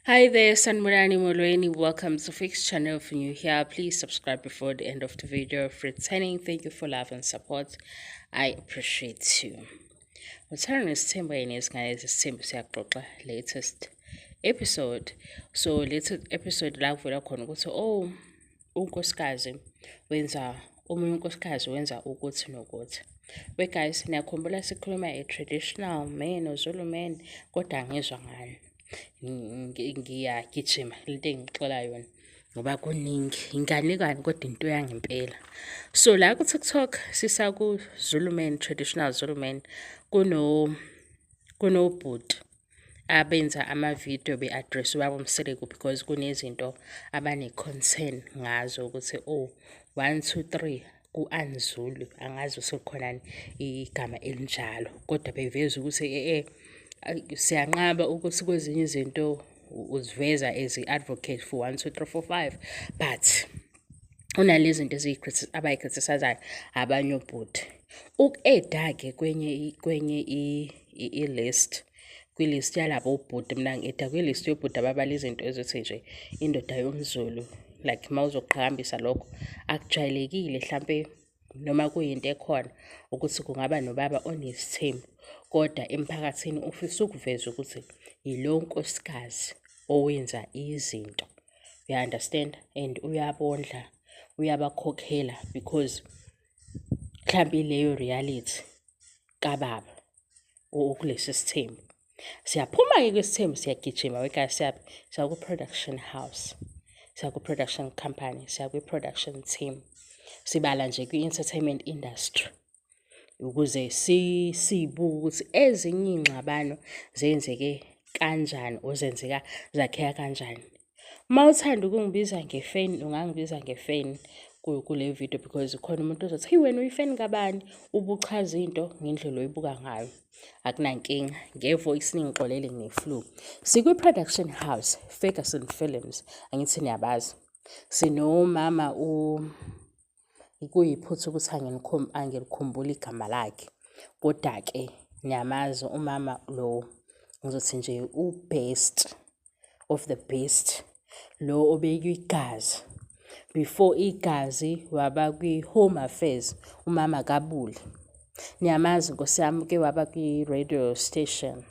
Hi there, Sanmurani Molweni. Welcome to Fix channel. If you're new here, please subscribe before the end of the video. For returning, thank you for love and support. I appreciate you. Returning is Timber in his guys, latest episode. So latest episode la kuvela khona ukuthi unkosikazi wenza omunye unkosikazi wenza ukuthi nokuthi. We guys, niyakhumbula sikhuluma a traditional man or Zulu man kodwa angizwa ngani. Ngiyagijima lento engixola yona ngoba kuningi inganekani kodwa into yangempela. So la ku TikTok sisa ku Zulu man, traditional Zulu man, kuno bhuti abenza ama-video be-address ubaba uMseleku because kunezinto abane-concern ngazo ukuthi 1 2 3 ku-Anzulu angazi usekhonani igama elinjalo kodwa beveza ukuthi siyanqaba ukuthi kwezinye izinto uziveza as i-advocate for 1 2 3 4 5 but unalezi zinto abayicriticizayo abanye obhuti uku-eda-ke kwenye i-list kwilist yalabo obhuti. Mina ngi-eda kwilist yobhuti ababala izinto ezothi nje indoda yomZulu like uma uzoqhakambisa lokho akujwayelekile mhlampe noma kuyinto ekhona ukuthi kungaba nobaba onesithembu kodwa emphakathini ufisa ukuveza ukuthi yilo nkosikazi owenza izinto, you understand, and uyabondla uyabakhokhela because mhlambe leyo reality kababa okulesi sithembu. Siyaphuma-ke kwisithembu siyagijima weka siya ku-production house, siya ku-production company, siya kwi-production team, sibala nje kwi-entertainment industry ukuze sibuke ukuthi ezinye iy'ngxabano zenzeke kanjani ozenzeka zakheka kanjani. Uma uthanda ukungibiza ngefeni ungangibiza ngefeni kule video because khona umuntu ozothi hey wena uyifeni kabani ubuchaza into ngendlela oyibuka ngayo. Akunankinga ngevoice ningixolele ngeflu. Sikwi-production house Ferguson Films, angithi niyabazi. Sinomama kuyiphutha ukuthi angilikhumbula igama lakhe kodwa-ke niyamazi umama lo ngizothi nje u-best of the best lo obekwe igazi before igazi waba kwi-Home Affairs umama kaBuli. Niyamazi Nkosi yami ke waba kwi-radio station.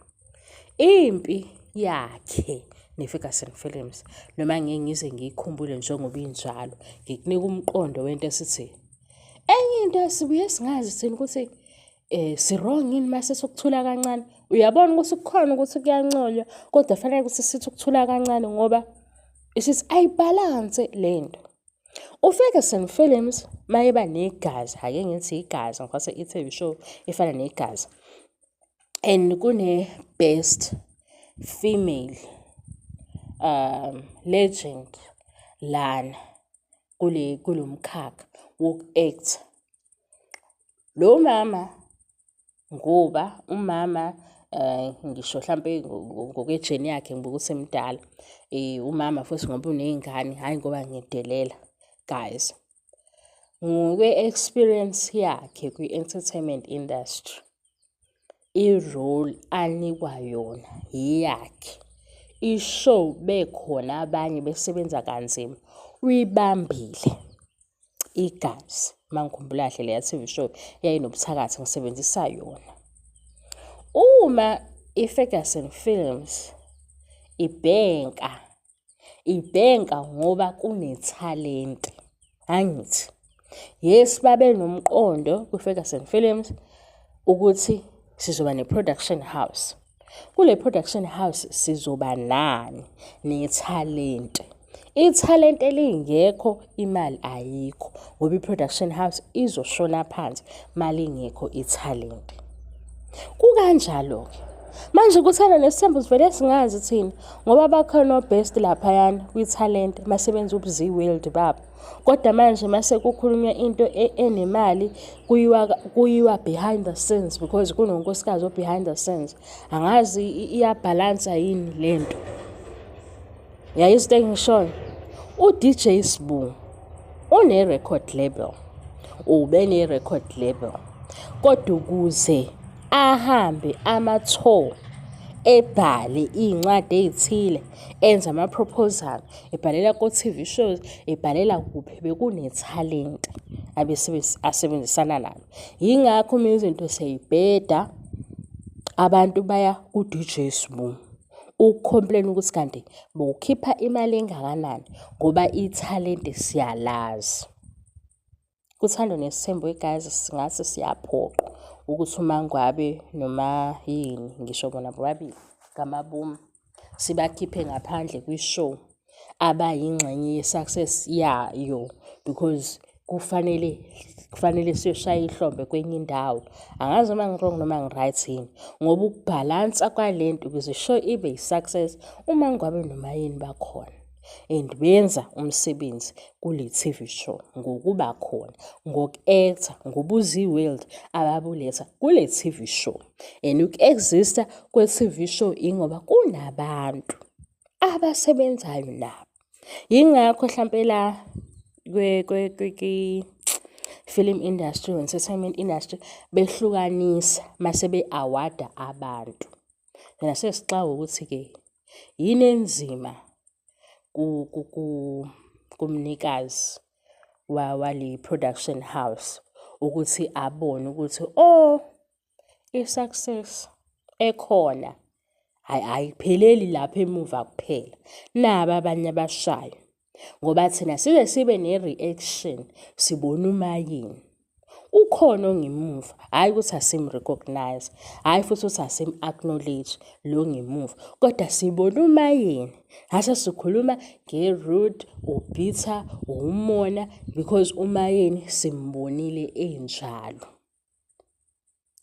Impi yakhe ne-Ferguson Films noma ngeke ngize ngiyikhumbule njengoba injalo ngikunika umqondo wento esithi enye into sibuye singazi thina ukuthi si-wrong yini mase sokuthula kancane. Uyabona ukuthi kukhona ukuthi kuyanconywa kodwa fanele ukuthi sithi ukuthula kancane ngoba isithi ayibalance lento. UFerguson Films mayeba negazi, ake ngithi igazi ngifase i-TV show efana negazi, and kune best female legend lana kulomkhakha woku-act. Lo mama ngoba umama ngisho mhlampe ngokwejeni yakhe ngibuka usemdala umama futhi ngoba uney'ngane hhayi ngoba ngidelela guys ngokwe-experience yakhe kwi-entertainment industry i-role anikwa yona iyakhe. I-show bekhona abanye besebenza kanzima uyibambile igazi. Mangikhumbula kahle leya TV show yayinobuthakathi ngisebenzisa yona. Uma i-Ferguson Films ibhenka ngoba kunethalente angithi yes babe nomqondo kwi-Ferguson Films ukuthi sizoba ne-production house. Kule production house sizoba nani nethalente. Ithalente lingekho imali ayikho ngoba i-production house izoshona phansi mali ingekho ithalente. Kukanjalo-ke manje kuthanda nesithembu sivele singazi thina ngoba bakhona o-best laphayana kwithalente masebenza ubuziwildi babo kodwa manje mase kukhulunywa into enemali kuyiwa behind the scenes because kunonkosikazi behind the scenes. Angazi iyabhalansa yini lento. Yayizito engishoyo u-DJ Sbu une-record label, ube ne-record label kodwa ukuze ahambe ama-tour ebhale iy'ncwadi ey'thile, enze ama-proposal, ebhalela ko-TV shows, ebhalela kuphi, bekunethalente asebenzisana nalo. Yingakho uma izinto seyibheda, abantu baya ku-DJ Sbu uku-complain ukuthi kanti bowukhipha imali engakanani ngoba ithalente siyalazi. KuThando Nesithembu guys, singathi siyaphoqwa ukuthi uMangwabe noma yini ngisho bona bobabili ngamabomu sibakhiphe ngaphandle kwi-show abayingxenye ye-success yayo, because kufanele siyoshaya ihlombe kwenye indawo. Angazi noma ngi-wrong noma ngi-right yini, ngoba ukubhalansa kwalento ukuze i-show ibe yi-success, uMangwabe noMayeni bakhona and benza umsebenzi kule TV show ngokuba khona, ngoku-actor, ngobuzi-world ababuletha kule TV show. And uku-exista kwe-TV show ingoba kunabantu abasebenzayo nabo. Yingakho hlampe la film industry, entertainment industry behlukanisa mase be-award-a abantu. Thina sesixawa ukuthi-ke yini enzima kumnikazi wale production house ukuthi abone ukuthi i-success ekhona ayipheleli lapha emuva kuphela, naba abanye abashayo. Ngoba thina size sibe ne-reaction sibone uMayeni ukhona ongemuva, hhayi ukuthi asim-recognize, hhayi futhi ukuthi asim-acknowledge lo ngemuva, kodwa sibone uMayeni hase sikhuluma nge-Rude, uBeatha, uMona, because uMayeni simbonile enjalo.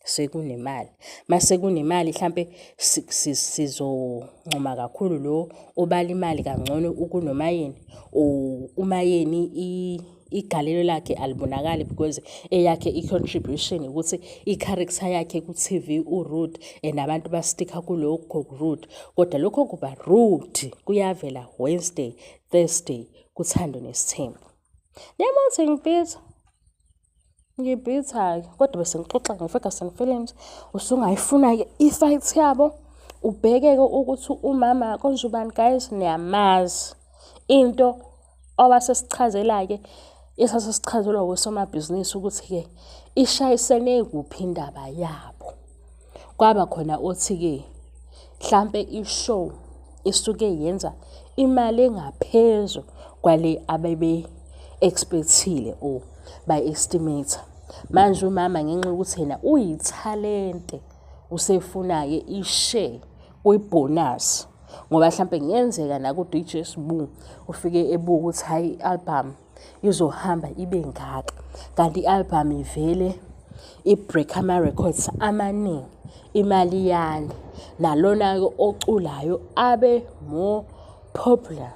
Sekunemali, mase kunemali hlampe sizoncoma kakhulu lo obala imali kangcono kunoMayeni, uMayeni igalelo lakhe alibonakali because eyakhe i-contribution ukuthi i-character yakhe ku-TV uRude and abantu basticka kulokho Rude, kodwa lokho kuba Rude kuyavela Wednesday, Thursday kuThando Nesithembu. Yabona ukuthi ngibhitha-ke kodwa bese ngixoxa nge-Ferguson Films. Usungayifuna-ke i-fight yabo, ubheke-ke ukuthi umama konje ubani guys, niyamazi into owasesichazela-ke esasesichazelwa osomabhizinisi ukuthi-ke ishayisene kuphi indaba yabo. Kwaba khona othi-ke hlampe i-show isuke yenza imali engaphezu kwale abebe-expect-ile or by-estimate. Manje umama ngenxa yokuthi yena uyithalente usefuna-ke i-share kwi-bonus, ngoba hlampe kungenzeka naku-DJ Sbu ufike ebuka ukuthi hhayi i-album izohamba ibe ngaka, kanti i-album ivele i-break ama-records amaningi, imali yani, nalona-ke oculayo abe more popular,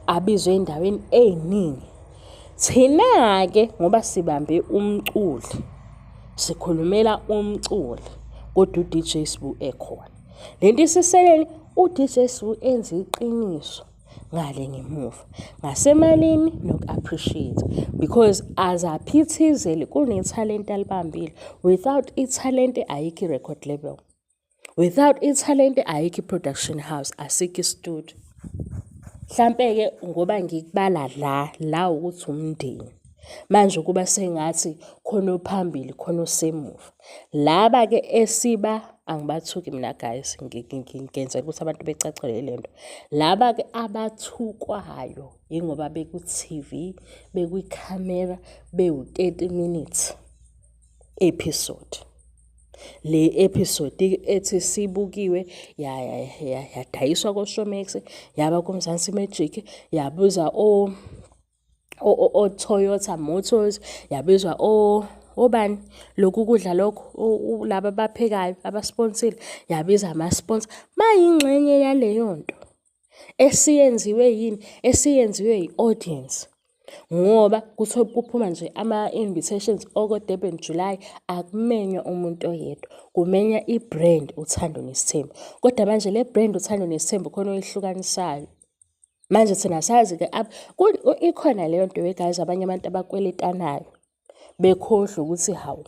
abizwe ey'ndaweni ey'ningi. Thina-ke ngoba sibambe umculi, sikhulumela umculi, kodwa u-DJ Sbu ekhona. Lento isiseleni u-DJ Sbu enze iqiniso ngale ngemuva ngasemalini noku-appreciate, because azaphithizele kunethalente alibambile. Without ithalente ayikho i-record label, without ithalente ayikho i-production house, asikho i-studio. Hlampe-ke ngoba ngikubala la ukuthi umndeni, manje kuba sengathi khona ophambili khona osemuva. Laba-ke esiba, angibathuki mina guys, ngenzela ukuthi abantu becacelwe le nto. Laba-ke abathukwayo yingoba beku-TV, bekwi-camera, bewu-30 minutes episode. Le episode ethi sibukiwe yadayiswa ko-Showmax, yaba kuMzansi Magic, yabuza o-Toyota Motors, yabizwa obani lokhu kudla lokho laba abaphekayo abasponsile, yabiza ama-sponsor. Mayingxenye yaleyo nto esiyenziwe yini, esiyenziwe yi-audience, ngoba kuphuma nje ama-invitations oko-Durban July, akumenywa umuntu oyedwa, kumenya i-brand uThando Nesithembu. Kodwa manje le brand uThando Nesithembu khona oyihlukanisayo. Manje thina sazi-ke ikhona leyo nto guys, abanye abantu abakweletanayo, bekhohlwe ukuthi hawu,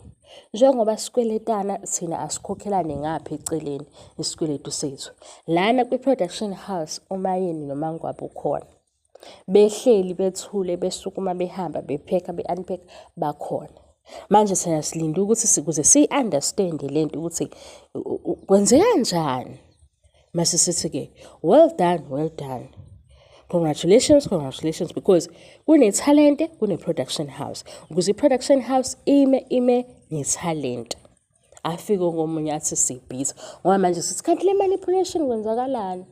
njengoba sikweletana thina asikhokhelane ngapha eceleni isikweletu sethu. Lana kwi-production house umayeni nomangwabo ukhona. Behleli bethule besukuma behamba bepheka be-unpack bakhona. Manje thina silinde ukuthi ukuze siyi-understand-e le nto ukuthi kwenzeka kanjani. Mase sithi-ke well done. Congratulations because kune-talent kune-production house. Ukuze i-production house ime nethalente. Afike ngomunye athi sibhiza ngoba manje sithi kanti le manipulation kwenzakalani?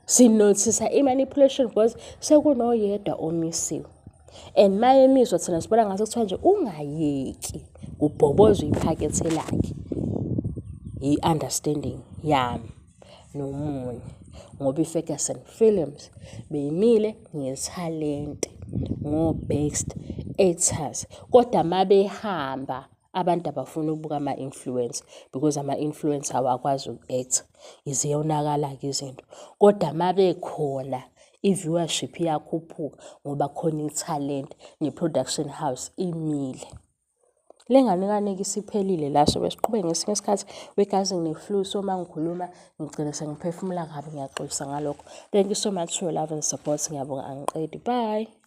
Sinothisa i-manipulation because sekunoyedwa omisiwe. And uma emiswa thina sibona ngathi kuthiwa nje ungayeki kubhobozwe iphakethe lakhe. I-understanding yami nomunye ngoba i-Ferguson Films beyimile ngethalente ngo-best actors. Kodwa mabehamba abantu abafuna ukubuka ama-influencer because ama-influencer awakwazi uku-acta, ziyonakala-ke izinto. Kodwa mabekhona i-viewership iyakhuphuka ngoba khona ithalente ne-production house imile. Le nganekwane-ke isiphelile la sobe siqhubeke ngesinye isikhathi wegazi ngine-flu, so uma ngikhuluma ngigcine sengiphefumula kabi, ngiyaxolisa ngalokho. Thank you so much for your love and support. Ngiyabonga, angiqedi. Bye.